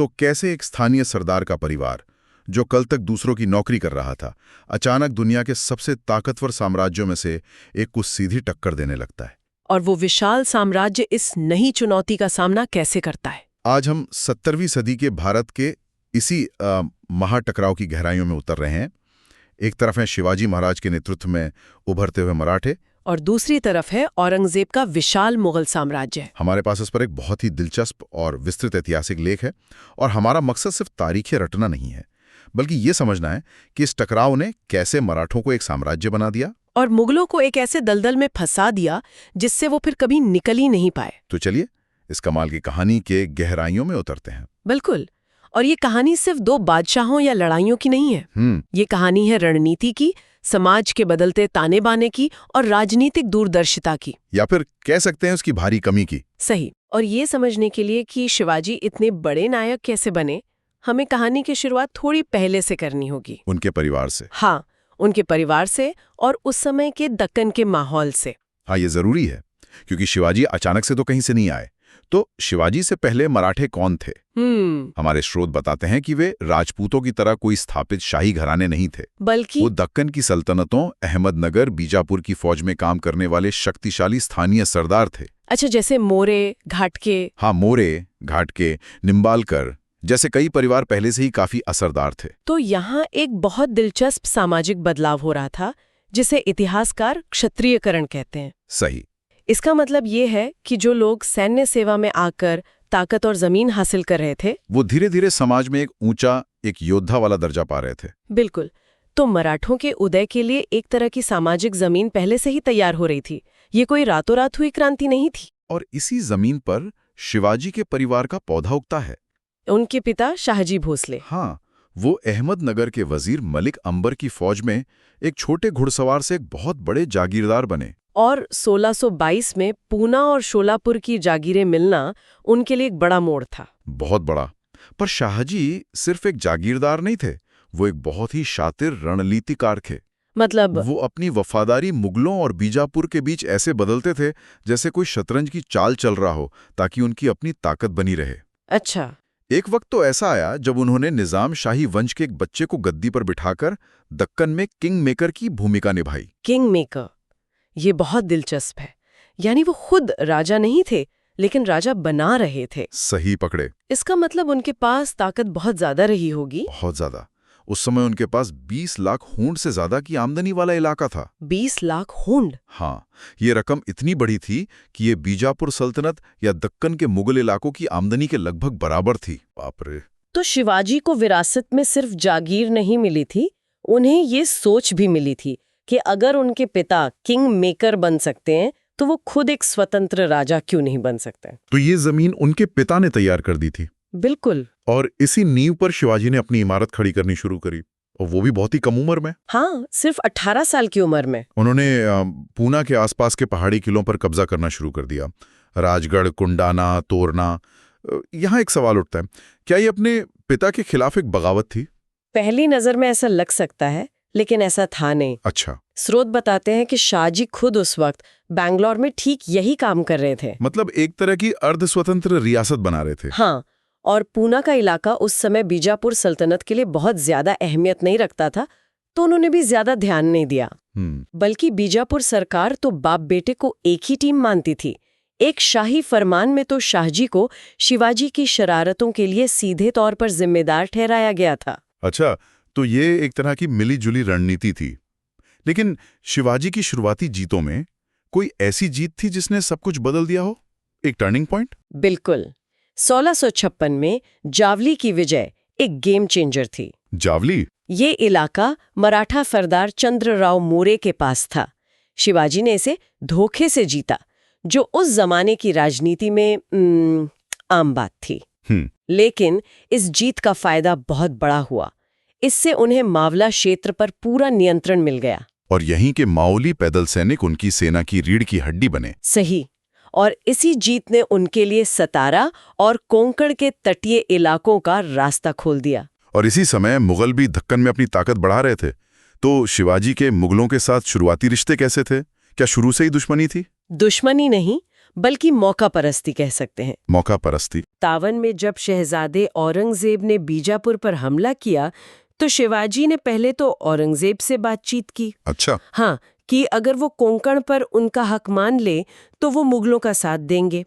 तो कैसे एक स्थानीय सरदार का परिवार, जो कल तक दूसरों की नौकरी कर रहा था, अचानक दुनिया के सबसे ताकतवर साम्राज्यों में से एक को सीधी टक्कर देने लगता है। और वो विशाल साम्राज्य इस नई चुनौती का सामना कैसे करता है? आज हम 17वीं सदी के भारत के इसी महाटकराव की गहराइयों में उतर रहे हैं। एक तरफ है शिवाजी महाराज के नेतृत्व में उभरते हुए मराठे, और दूसरी तरफ है औरंगजेब का विशाल मुगल साम्राज्य। हमारे पास इस पर एक बहुत ही दिलचस्प और विस्तृत ऐतिहासिक लेख है, और हमारा मकसद सिर्फ तारीखें रटना नहीं है, बल्कि ये समझना है कि इस टकराव ने कैसे मराठों को एक साम्राज्य बना दिया और मुगलों को एक ऐसे दलदल में फंसा दिया जिससे वो फिर कभी निकल ही नहीं पाए। तो चलिए इस कमाल की कहानी के गहराइयों में उतरते हैं। बिल्कुल। और ये कहानी सिर्फ दो बादशाहों या लड़ाइयों की नहीं है। ये कहानी है रणनीति की, समाज के बदलते ताने बाने की और राजनीतिक दूरदर्शिता की, या फिर कह सकते हैं उसकी भारी कमी की। सही। और ये समझने के लिए कि शिवाजी इतने बड़े नायक कैसे बने, हमें कहानी की शुरुआत थोड़ी पहले से करनी होगी। उनके परिवार से। हाँ, उनके परिवार से और उस समय के दक्कन के माहौल से। हाँ, ये जरूरी है, क्योंकि शिवाजी अचानक से तो कहीं से नहीं आए। तो शिवाजी से पहले मराठे कौन थे? हमारे स्रोत बताते हैं कि वे राजपूतों की तरह कोई स्थापित शाही घराने नहीं थे, बल्कि वो दक्कन की सल्तनतों, अहमदनगर, बीजापुर की फौज में काम करने वाले शक्तिशाली स्थानीय सरदार थे। अच्छा, जैसे मोरे, घाटके। हाँ, मोरे, घाटके, निम्बालकर जैसे कई परिवार पहले से ही काफी असरदार थे। तो यहाँ एक बहुत दिलचस्प सामाजिक बदलाव हो रहा था, जिसे इतिहासकार क्षत्रियकरण कहते हैं। सही। इसका मतलब ये है कि जो लोग सैन्य सेवा में आकर ताकत और जमीन हासिल कर रहे थे, वो धीरे धीरे समाज में एक ऊंचा, एक योद्धा वाला दर्जा पा रहे थे। बिल्कुल। तो मराठों के उदय के लिए एक तरह की सामाजिक जमीन पहले से ही तैयार हो रही थी। ये कोई रातों रात हुई क्रांति नहीं थी। और इसी जमीन पर शिवाजी के परिवार का पौधा उगता है। उनके पिता शाहजी भोसले। हाँ, वो अहमदनगर के वजीर मलिक अंबर की फौज में एक छोटे घुड़सवार से एक बहुत बड़े जागीरदार बने। और 1622 में पूना और शोलापुर की जागीरें मिलना उनके लिए एक बड़ा मोड़ था। बहुत बड़ा। पर शाहजी सिर्फ एक जागीरदार नहीं थे, वो एक बहुत ही शातिर रणनीतिकार थे। मतलब वो अपनी वफादारी मुगलों और बीजापुर के बीच ऐसे बदलते थे जैसे कोई शतरंज की चाल चल रहा हो, ताकि उनकी अपनी ताकत बनी रहे। अच्छा। एक वक्त तो ऐसा आया जब उन्होंने निजाम शाही वंश के एक बच्चे को गद्दी पर बिठाकर दक्कन में किंग मेकर की भूमिका निभाई। किंग मेकर, ये बहुत दिलचस्प है। यानी वो खुद राजा नहीं थे, लेकिन राजा बना रहे थे। सही पकड़े। इसका मतलब उनके पास ताकत बहुत ज्यादा रही होगी। बहुत ज्यादा। उस समय उनके पास 20 लाख हूंड से ज्यादा की आमदनी वाला इलाका था। 20 लाख हूंड? हाँ, ये रकम इतनी बड़ी थी कि ये बीजापुर सल्तनत या दक्कन के मुगल इलाकों की आमदनी के लगभग बराबर थी। बाप रे। तो शिवाजी को विरासत में सिर्फ जागीर नहीं मिली थी, उन्हें ये सोच भी मिली थी कि अगर उनके पिता किंग मेकर बन सकते हैं तो वो खुद एक स्वतंत्र राजा क्यों नहीं बन सकते। तो ये जमीन उनके पिता ने तैयार कर दी थी। बिल्कुल। और इसी नींव पर शिवाजी ने अपनी इमारत खड़ी करनी शुरू करी, और वो भी बहुत ही कम उम्र में। हाँ, सिर्फ 18 साल की उम्र में। उन्होंने पूना के आसपास के पहाड़ी किलों पर कब्जा करना शुरू कर दिया। राजगढ़, कुंडाना, तोरना। यहाँ एक सवाल उठता है, क्या ये अपने पिता के खिलाफ एक बगावत थी? पहली नजर में ऐसा लग सकता है, लेकिन ऐसा था नहीं। अच्छा। स्रोत बताते हैं कि शाहजी खुद उस वक्त बैंगलोर में ठीक यही काम कर रहे थे। मतलब एक तरह की अर्ध स्वतंत्र रियासत बना रहे थे। हाँ, और पूना का इलाका उस समय बीजापुर सल्तनत के लिए बहुत ज्यादा अहमियत नहीं रखता था, तो उन्होंने भी ज्यादा ध्यान नहीं दिया। बल्कि बीजापुर सरकार तो बाप बेटे को एक ही टीम मानती थी। एक शाही फरमान में तो शाहजी को शिवाजी की शरारतों के लिए सीधे तौर पर जिम्मेदार ठहराया गया था। अच्छा, तो ये एक तरह की मिली जुली रणनीति थी। लेकिन शिवाजी की शुरुआती जीतों में कोई ऐसी जीत थी जिसने सब कुछ बदल दिया हो? एक टर्निंग पॉइंट? बिल्कुल। 1656 में जावली की विजय एक गेम चेंजर थी। जावली? ये इलाका मराठा सरदार चंद्रराव मोरे के पास था। शिवाजी ने इसे धोखे से जीता, जो उस जमाने की राजनीति में आम बात थी। लेकिन इस जीत का फायदा बहुत बड़ा हुआ। इससे उन्हें मावला क्षेत्र पर पूरा नियंत्रण मिल गया। और यहीं के माओली पैदल सैनिक उनकी सेना की रीढ़ की हड्डी बने। सही। और इसी जीत ने उनके लिए सतारा और कोंकण के तटीय इलाकों का रास्ता खोल दिया। और इसी समय मुगल भी दक्कन में अपनी ताकत बढ़ा रहे थे। तो शिवाजी के मुगलों के साथ शुरुआती रिश्ते कैसे थे? क्या शुरू से ही दुश्मनी थी? दुश्मनी नहीं, बल्कि मौका परस्ती कह सकते हैं। मौका परस्ती। 57 में जब शहजादे औरंगजेब ने बीजापुर पर हमला किया तो शिवाजी ने पहले तो औरंगजेब से बातचीत की। अच्छा। हाँ, कि अगर वो कोंकण पर उनका हक मान ले तो वो मुगलों का साथ देंगे।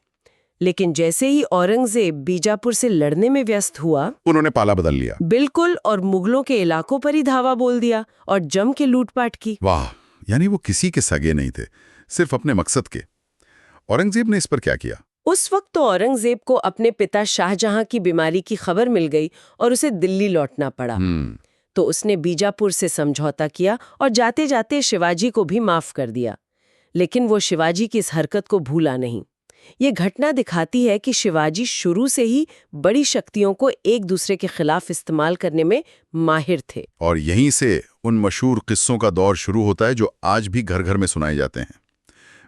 लेकिन जैसे ही औरंगजेब बीजापुर से लड़ने में व्यस्त हुआ, उन्होंने पाला बदल लिया। बिल्कुल, और मुगलों के इलाकों पर ही धावा बोल दिया और जम के लूटपाट की। वाह, यानी वो किसी के सगे नहीं थे, सिर्फ अपने मकसद के। औरंगजेब ने इस पर क्या किया? उस वक्त तो औरंगजेब को अपने पिता शाहजहां की बीमारी की खबर मिल गई और उसे दिल्ली लौटना पड़ा। तो उसने बीजापुर से समझौता किया और जाते जाते शिवाजी को भी माफ कर दिया। लेकिन वो शिवाजी की इस हरकत को भूला नहीं। ये घटना दिखाती है कि शिवाजी शुरू से ही बड़ी शक्तियों को एक दूसरे के खिलाफ इस्तेमाल करने में माहिर थे। और यहीं से उन मशहूर किस्सों का दौर शुरू होता है जो आज भी घर घर में सुनाए जाते हैं।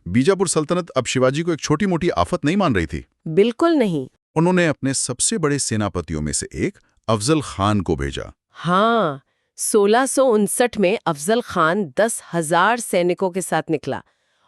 बीजापुर सल्तनत अब शिवाजी को एक छोटी मोटी आफत नहीं मान रही थी। बिल्कुल नहीं। उन्होंने अपने सबसे बड़े सेनापतियों में से एक अफजल खान को भेजा। हाँ, 1659 में अफजल खान 10,000 सैनिकों के साथ निकला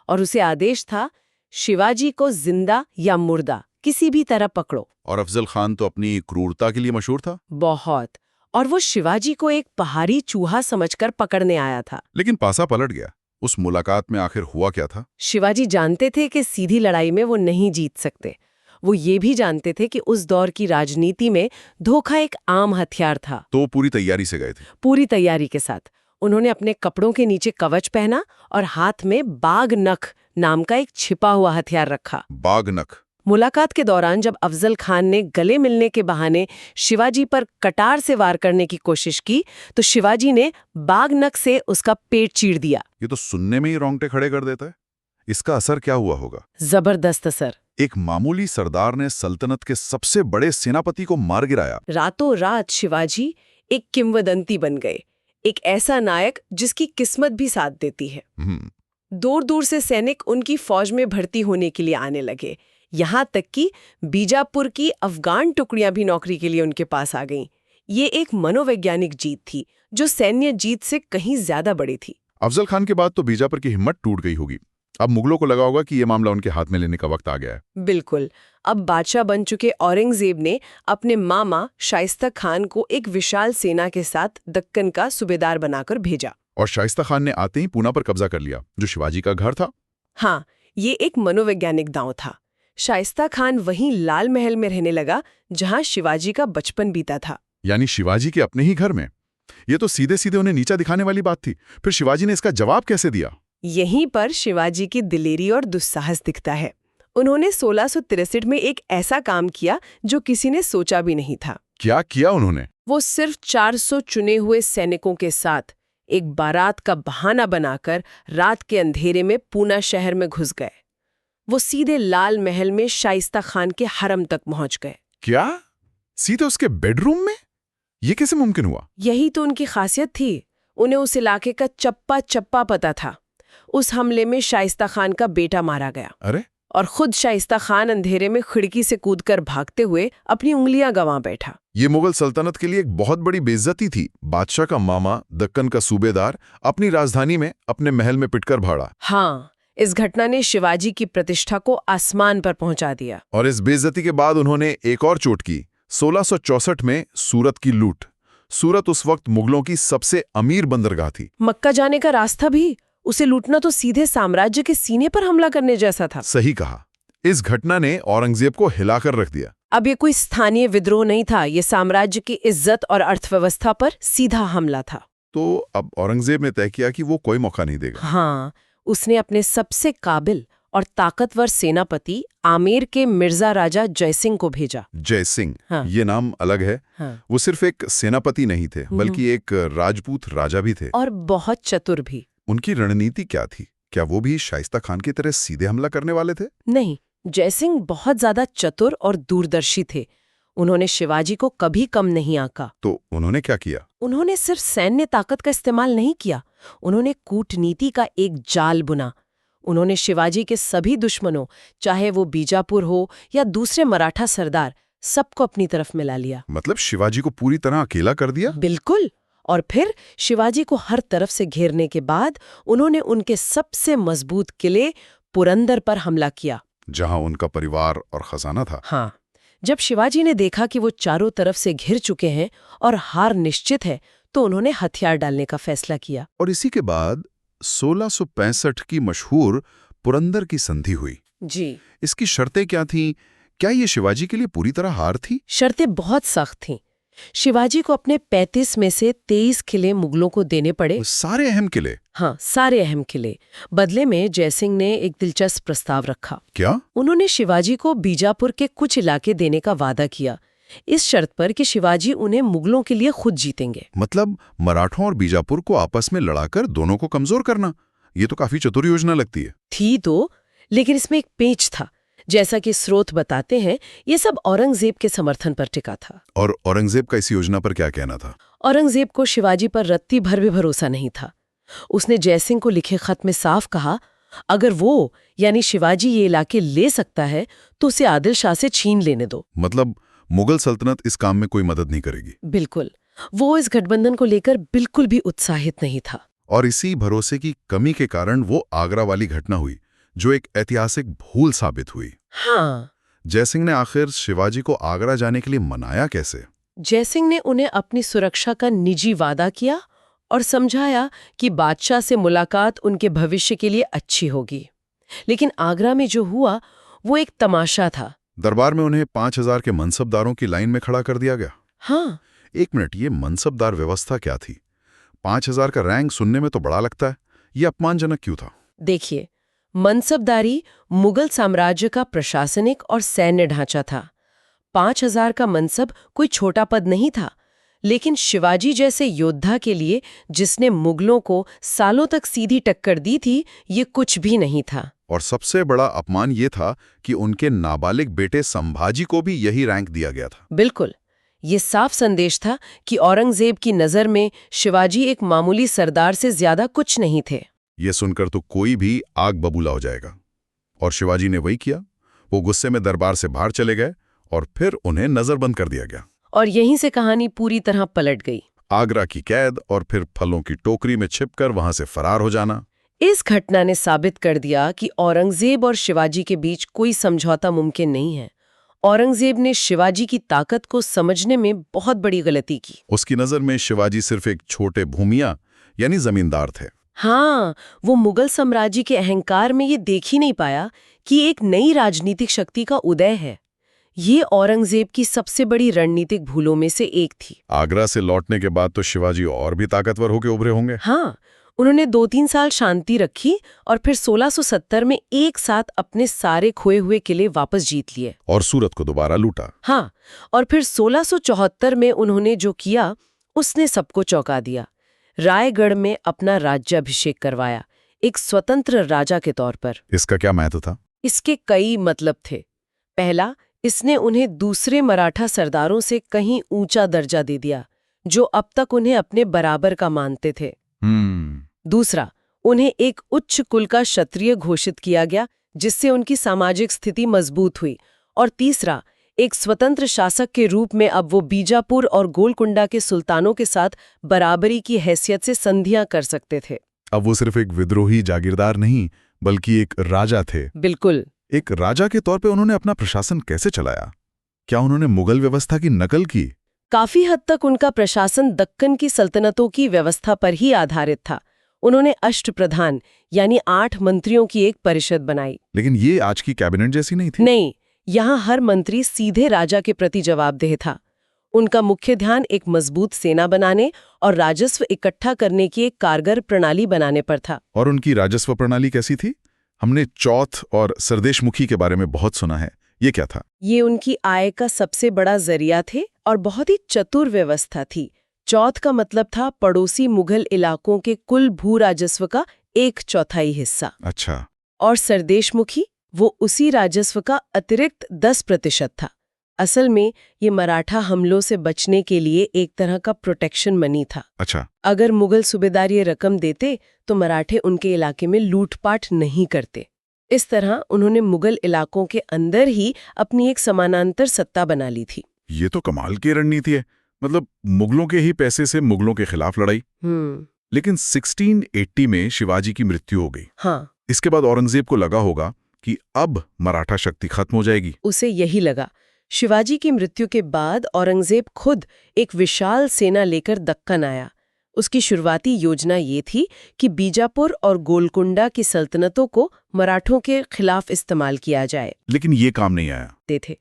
और उसे आदेश था, शिवाजी को जिंदा या मुर्दा किसी भी तरह पकड़ो। और अफजल खान तो अपनी क्रूरता के लिए मशहूर था। बहुत। और वो शिवाजी को एक पहाड़ी चूहा समझकर पकड़ने आया था। लेकिन पासा पलट गया। उस मुलाकात में आखिर हुआ क्या था? शिवाजी जानते थे कि सीधी लड़ाई में वो नहीं जीत सकते। वो ये भी जानते थे कि उस दौर की राजनीति में धोखा एक आम हथियार था। तो पूरी तैयारी से गए थे। पूरी तैयारी के साथ उन्होंने अपने कपड़ों के नीचे कवच पहना और हाथ में बाघ नख नाम का एक छिपा हुआ हथियार रखा। बाघ नख। मुलाकात के दौरान जब अफजल खान ने गले मिलने के बहाने शिवाजी पर कटार से वार करने की कोशिश की तो शिवाजी ने बाघ नख से उसका पेट चीर दिया। ये तो सुनने में ही रोंगटे खड़े कर देता है। इसका असर क्या हुआ होगा? जबरदस्त असर। एक मामूली सरदार ने सल्तनत के सबसे बड़े सेनापति को मार गिराया। रातों रात शिवाजी एक किंवदंती बन गए, एक ऐसा नायक जिसकी किस्मत भी साथ देती है। दूर दूर से सैनिक उनकी फौज में भर्ती होने के लिए आने लगे। यहाँ तक कि बीजापुर की अफगान टुकड़ियां भी नौकरी के लिए उनके पास आ गईं। ये एक मनोवैज्ञानिक जीत थी जो सैन्य जीत से कहीं ज्यादा बड़ी थी। अफजल खान के बाद तो बीजापुर की हिम्मत टूट गई होगी। अब मुगलों को लगा होगा कि ये मामला उनके हाथ में लेने का वक्त आ गया है। बिल्कुल। अब बादशाह बन चुके औरंगजेब ने अपने मामा शाइस्ता खान को एक विशाल सेना के साथ दक्कन का सूबेदार बनाकर भेजा। और शाइस्ता खान ने आते ही पूना पर कब्जा कर लिया, जो शिवाजी का घर था। हाँ, ये एक मनोवैज्ञानिक दांव था। शाइस्ता खान वहीं लाल महल में रहने लगा जहां शिवाजी का बचपन बीता था। यानी शिवाजी के अपने ही घर में। ये तो सीधे सीधे उन्हें नीचा दिखाने वाली बात थी। फिर शिवाजी ने इसका जवाब कैसे दिया? यहीं पर शिवाजी की दिलेरी और दुस्साहस दिखता है। उन्होंने 1663 में एक ऐसा काम किया जो किसी ने सोचा भी नहीं था। क्या किया उन्होंने? वो सिर्फ 400 चुने हुए सैनिकों के साथ एक बारात का बहाना बनाकर रात के अंधेरे में पूना शहर में घुस गए। वो सीधे लाल महल में शाइस्ता खान के हरम तक पहुंच गए। क्या? सीधे उसके बेडरूम में? ये कैसे मुमकिन हुआ? यही तो उनकी खासियत थी। उन्हें उस इलाके का चप्पा चप्पा पता था। उस हमले में शाइस्ता खान का बेटा मारा गया। अरे! और खुद शाइस्ता खान अंधेरे में खिड़की से कूदकर भागते हुए अपनी उंगलियां गंवा बैठा। ये मुगल सल्तनत के लिए एक बहुत बड़ी बेइज्जती थी। बादशाह का मामा, दक्कन का सूबेदार, अपनी राजधानी में अपने महल में पिटकर भाड़ा। हाँ, इस घटना ने शिवाजी की प्रतिष्ठा को आसमान पर पहुंचा दिया। और इस बेइज्जती के बाद उन्होंने एक और चोट की। 1664 में सूरत की लूट। सूरत उस वक्त मुगलों की सबसे अमीर बंदरगाह थी। मक्का जाने का रास्ता भी। उसे लूटना तो सीधे साम्राज्य के सीने पर हमला करने जैसा था। सही कहा। इस घटना ने औरंगजेब को हिलाकर रख दिया। अब ये कोई स्थानीय विद्रोह नहीं था, ये साम्राज्य की इज्जत और अर्थव्यवस्था पर सीधा हमला था। तो अब औरंगजेब ने तय किया कि वो कोई मौका नहीं देगा। हाँ, उसने अपने सबसे काबिल और ताकतवर सेनापति आमेर के मिर्जा राजा जयसिंह को भेजा। जयसिंह, हाँ। ये नाम अलग है। हाँ। वो सिर्फ एक सेनापति नहीं थे, बल्कि एक राजपूत राजा भी थे। और बहुत चतुर भी। उनकी रणनीति क्या थी? क्या वो भी शाइस्ता खान की तरह सीधे हमला करने वाले थे? नहीं, जयसिंह बहुत ज्यादा चतुर और दूरदर्शी थे। उन्होंने शिवाजी को कभी कम नहीं आंका। तो उन्होंने क्या किया? उन्होंने सिर्फ सैन्य ताकत का इस्तेमाल नहीं किया, उन्होंने कूटनीति का एक जाल बुना। उन्होंने शिवाजी के सभी दुश्मनों, चाहे वो बीजापुर हो या दूसरे मराठा सरदार, सबको अपनी तरफ मिला लिया। मतलब शिवाजी को पूरी तरह अकेला कर दिया? बिल्कुल। और फिर शिवाजी को हर तरफ से घेरने के बाद उन्होंने उनके सबसे मजबूत किले पुरंदर पर हमला किया। जहां उनका परिवार और खजाना था। हाँ, जब शिवाजी ने देखा कि वो चारों तरफ से घिर चुके हैं और हार निश्चित है, तो उन्होंने हथियार डालने का फैसला किया। और इसी के बाद 1665 की मशहूर पुरंदर की संधि हुई। जी, इसकी शर्तें क्या थीं? क्या ये शिवाजी के लिए पूरी तरह हार थी? शर्तें बहुत सख्त थीं। शिवाजी को अपने 35 में से 23 किले मुगलों को देने पड़े। सारे अहम किले? हाँ, सारे अहम किले। बदले में जयसिंह ने एक दिलचस्प प्रस्ताव रखा। क्या? उन्होंने शिवाजी को बीजापुर के कुछ इलाके देने का वादा किया, इस शर्त पर कि शिवाजी उन्हें मुगलों के लिए खुद जीतेंगे। मतलब मराठों और बीजापुर को आपस में लड़ाकर दोनों को कमजोर करना। ये तो काफी चतुर योजना लगती है। थी तो, लेकिन इसमें एक पेच था। जैसा कि स्रोत बताते हैं, ये सब औरंगजेब के समर्थन पर टिका था। और औरंगजेब का इस योजना पर क्या कहना था? औरंगजेब को शिवाजी पर रत्ती भर भी भरोसा नहीं था। उसने जयसिंह को लिखे खत में साफ कहा, अगर वो यानी शिवाजी ये इलाके ले सकता है तो उसे आदिल शाह से छीन लेने दो। मतलब मुगल सल्तनत इस काम में कोई मदद नहीं करेगी? बिल्कुल। वो इस गठबंधन को लेकर बिल्कुल भी उत्साहित नहीं था। और इसी भरोसे की कमी के कारण वो आगरा वाली घटना हुई, जो एक ऐतिहासिक भूल साबित हुई। हाँ, जयसिंह ने आखिर शिवाजी को आगरा जाने के लिए मनाया कैसे? जयसिंह ने उन्हें अपनी सुरक्षा का निजी वादा किया और समझाया कि बादशाह से मुलाकात उनके भविष्य के लिए अच्छी होगी। लेकिन आगरा में जो हुआ वो एक तमाशा था। दरबार में उन्हें 5000 के मनसबदारों की लाइन में खड़ा कर दिया गया। हाँ, एक मिनट, ये मनसबदार व्यवस्था क्या थी? 5000 का रैंक सुनने में तो बड़ा लगता है, ये अपमानजनक क्यों था? देखिए, मनसबदारी मुगल साम्राज्य का प्रशासनिक और सैन्य ढांचा था। 5000 का मनसब कोई छोटा पद नहीं था, लेकिन शिवाजी जैसे योद्धा के लिए, जिसने मुगलों को सालों तक सीधी टक्कर दी थी, ये कुछ भी नहीं था। और सबसे बड़ा अपमान ये था कि उनके नाबालिग बेटे संभाजी को भी यही रैंक दिया गया था। बिल्कुल, ये साफ संदेश था कि औरंगजेब की नज़र में शिवाजी एक मामूली सरदार से ज्यादा कुछ नहीं थे। ये सुनकर तो कोई भी आग बबूला हो जाएगा। और शिवाजी ने वही किया। वो गुस्से में दरबार से बाहर चले गए और फिर उन्हें नजरबंद कर दिया गया। और यहीं से कहानी पूरी तरह पलट गई। आगरा की कैद और फिर फलों की टोकरी में छिपकर वहां से फरार हो जाना। इस घटना ने साबित कर दिया कि औरंगजेब और शिवाजी के बीच कोई समझौता मुमकिन नहीं है। औरंगजेब ने शिवाजी की ताकत को समझने में बहुत बड़ी गलती की। उसकी नजर में शिवाजी सिर्फ एक छोटे भूमिया यानी जमींदार थे। हाँ, वो मुगल साम्राज्य के अहंकार में ये देख ही नहीं पाया कि एक नई राजनीतिक शक्ति का उदय है। ये औरंगजेब की सबसे बड़ी रणनीतिक भूलों में से एक थी। आगरा से लौटने के बाद तो शिवाजी और भी ताकतवर होकर उभरे होंगे। हाँ, उन्होंने 2-3 साल शांति रखी और फिर 1670 में एक साथ अपने सारे खोए हुए किले वापस जीत लिए और सूरत को दोबारा लूटा। हाँ, और फिर 1674 में उन्होंने जो किया उसने सबको चौंका दिया। रायगढ़ में अपना राज्याभिषेक करवाया, एक स्वतंत्र राजा के तौर पर। इसका क्या महत्व था? इसके कई मतलब थे। पहला, इसने उन्हें दूसरे मराठा सरदारों से कहीं ऊंचा दर्जा दे दिया, जो अब तक उन्हें अपने बराबर का मानते थे। दूसरा, उन्हें एक उच्च कुल का क्षत्रिय घोषित किया गया, जिससे उनकी सामाजिक स्थिति मजबूत हुई। और तीसरा, एक स्वतंत्र शासक के रूप में अब वो बीजापुर और गोलकुंडा के सुल्तानों के साथ बराबरी की हैसियत से संधियां कर सकते थे। अब वो सिर्फ एक विद्रोही जागीरदार नहीं, बल्कि एक राजा थे। बिल्कुल। एक राजा के तौर पे उन्होंने अपना प्रशासन कैसे चलाया? क्या उन्होंने मुगल व्यवस्था की नकल की? काफी हद तक उनका प्रशासन दक्कन की सल्तनतों की व्यवस्था पर ही आधारित था। उन्होंने अष्टप्रधान यानी 8 मंत्रियों की एक परिषद बनाई। लेकिन ये आज की कैबिनेट जैसी नहीं थी। नहीं, यहाँ हर मंत्री सीधे राजा के प्रति जवाबदेह था। उनका मुख्य ध्यान एक मजबूत सेना बनाने और राजस्व इकट्ठा करने की एक कारगर प्रणाली बनाने पर था। और उनकी राजस्व प्रणाली कैसी थी? हमने चौथ और सरदेशमुखी के बारे में बहुत सुना है, ये क्या था? ये उनकी आय का सबसे बड़ा जरिया थे और बहुत ही चतुर व्यवस्था थी। चौथ का मतलब था पड़ोसी मुगल इलाकों के कुल भू राजस्व का 1/4 हिस्सा। अच्छा। और सरदेशमुखी, वो उसी राजस्व का अतिरिक्त 10% था। असल में ये मराठा हमलों से बचने के लिए एक तरह का प्रोटेक्शन मनी था। अच्छा। अगर मुगल सूबेदार ये रकम देते तो मराठे उनके इलाके में लूटपाट नहीं करते। इस तरह उन्होंने मुगल इलाकों के अंदर ही अपनी एक समानांतर सत्ता बना ली थी। ये तो कमाल की रणनीति है। मतलब मुगलों के ही पैसे से मुगलों के खिलाफ लड़ाई। लेकिन 1680 में शिवाजी की मृत्यु हो गई। हाँ। इसके बाद औरंगजेब को लगा होगा कि अब मराठा शक्ति खत्म हो जाएगी। उसे यही लगा। शिवाजी की मृत्यु के बाद औरंगजेब खुद एक विशाल सेना लेकर दक्कन आया। उसकी शुरुआती योजना ये थी कि बीजापुर और गोलकुंडा की सल्तनतों को मराठों के खिलाफ इस्तेमाल किया जाए। लेकिन ये काम नहीं आया। थे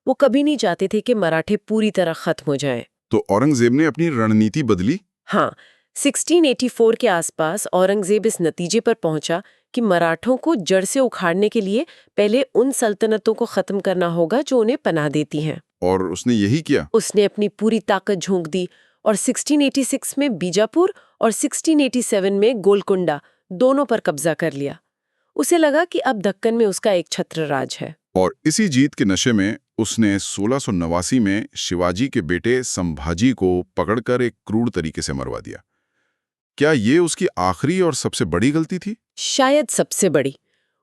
वो कभी नहीं चाहते थे कि मराठे पूरी तरह खत्म हो जाएं। तो औरंगजेब ने अपनी रणनीति बदली। हाँ, 1684 के आसपास औरंगजेब इस नतीजे पर पहुंचा कि मराठों को जड़ से उखाड़ने के लिए पहले उन सल्तनतों को खत्म करना होगा जो उन्हें पनाह देती हैं। और उसने यही किया। उसने अपनी पूरी ताकत झोंक दी और 1686 में बीजापुर और 1687 में गोलकुंडा दोनों पर कब्जा कर लिया। उसे लगा कि अब दक्कन में उसका एक छत्र राज है। और इसी जीत के नशे में उसने 1689 में शिवाजी के बेटे संभाजी को पकड़कर एक क्रूर तरीके से मरवा दिया। क्या ये उसकी आखिरी और सबसे बड़ी गलती थी? शायद सबसे बड़ी।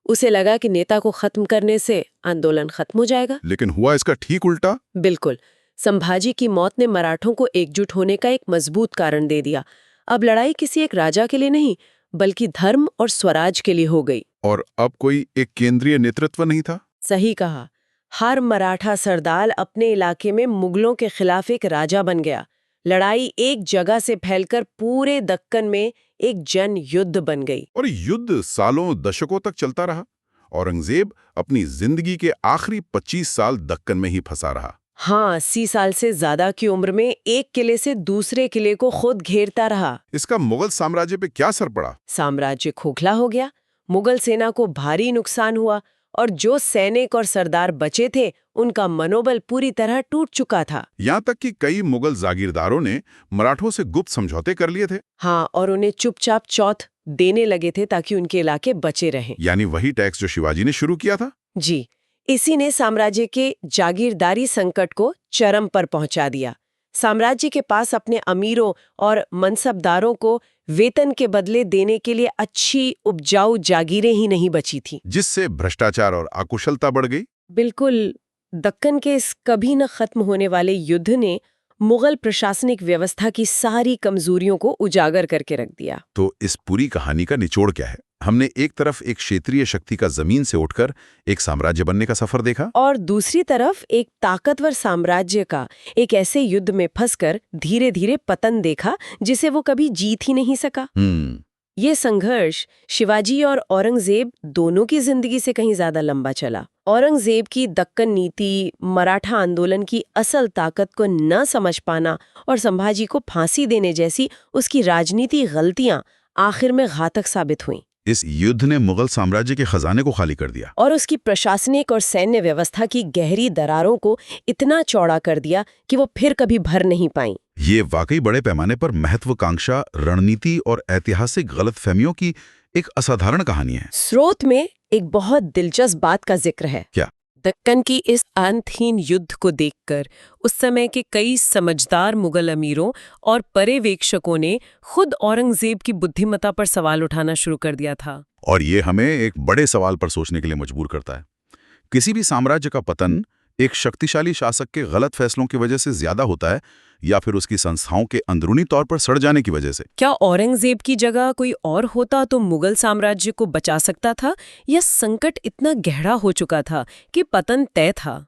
उसे लगा कि नेता को खत्म करने से आंदोलन खत्म हो जाएगा। लेकिन हुआ इसका ठीक उल्टा। बिल्कुल। संभाजी की मौत ने मराठों को एकजुट होने का एक मजबूत कारण दे दिया। अब लड़ाई किसी एक राजा के लिए नहीं, बल्कि धर्म और स्वराज के लिए हो गई। और अब कोई एक केंद्रीय नेतृत्व नहीं था। सही कहा। हर मराठा सरदार अपने इलाके में मुगलों के खिलाफ एक राजा बन गया। लड़ाई एक जगह से फैलकर पूरे दक्कन में एक जन युद्ध बन गई। और युद्ध सालों दशकों तक चलता रहा। औरंगजेब अपनी जिंदगी के आखिरी 25 साल दक्कन में ही फंसा रहा। हाँ, 80 साल से ज्यादा की उम्र में एक किले से दूसरे किले को खुद घेरता रहा। इसका मुगल साम्राज्य पे क्या असर पड़ा? साम्राज्य खोखला हो गया। मुगल सेना को भारी नुकसान हुआ और जो सैनिक और सरदार बचे थे उनका मनोबल पूरी तरह टूट चुका था। यहाँ तक कि कई मुगल जागीरदारों ने मराठों से गुप्त समझौते कर लिए थे। हाँ, और उन्हें चुपचाप चौथ देने लगे थे ताकि उनके इलाके बचे रहें। यानी वही टैक्स जो शिवाजी ने शुरू किया था। जी, इसी ने साम्राज्य के जागीरदारी संकट को चरम पर पहुंचा दिया। साम्राज्य के पास अपने अमीरों और मनसबदारों को वेतन के बदले देने के लिए अच्छी उपजाऊ जागीरें ही नहीं बची थी, जिससे भ्रष्टाचार और अकुशलता बढ़ गई। बिल्कुल। दक्कन के इस कभी न खत्म होने वाले युद्ध ने मुगल प्रशासनिक व्यवस्था की सारी कमजोरियों को उजागर करके रख दिया। तो इस पूरी कहानी का निचोड़ क्या है? हमने एक तरफ एक क्षेत्रीय शक्ति का जमीन से उठकर एक साम्राज्य बनने का सफर देखा, और दूसरी तरफ एक ताकतवर साम्राज्य का एक ऐसे युद्ध में फंसकर धीरे धीरे पतन देखा जिसे वो कभी जीत ही नहीं सका। ये संघर्ष शिवाजी और औरंगजेब दोनों की जिंदगी से कहीं ज्यादा लंबा चला। औरंगजेब की दक्कन नीति, मराठा आंदोलन की असल ताकत को न समझ पाना और संभाजी को फांसी देने जैसी उसकी राजनीति गलतियां आखिर में घातक साबित हुईं। इस युद्ध ने मुगल साम्राज्य के खजाने को खाली कर दिया और उसकी प्रशासनिक और सैन्य व्यवस्था की गहरी दरारों को इतना चौड़ा कर दिया कि वो फिर कभी भर नहीं पाई। ये वाकई बड़े पैमाने पर महत्वाकांक्षा, रणनीति और ऐतिहासिक गलतफहमियों की एक असाधारण कहानी है। स्रोत में एक बहुत दिलचस्प बात का जिक्र है। क्या? दक्कन की इस अंतहीन युद्ध को देखकर उस समय के कई समझदार मुगल अमीरों और पर्यवेक्षकों ने खुद औरंगजेब की बुद्धिमत्ता पर सवाल उठाना शुरू कर दिया था। और ये हमें एक बड़े सवाल पर सोचने के लिए मजबूर करता है। किसी भी साम्राज्य का पतन एक शक्तिशाली शासक के गलत फैसलों की वजह से ज्यादा होता है या फिर उसकी संस्थाओं के अंदरूनी तौर पर सड़ जाने की वजह से? क्या औरंगजेब की जगह कोई और होता तो मुगल साम्राज्य को बचा सकता था, या संकट इतना गहरा हो चुका था कि पतन तय था?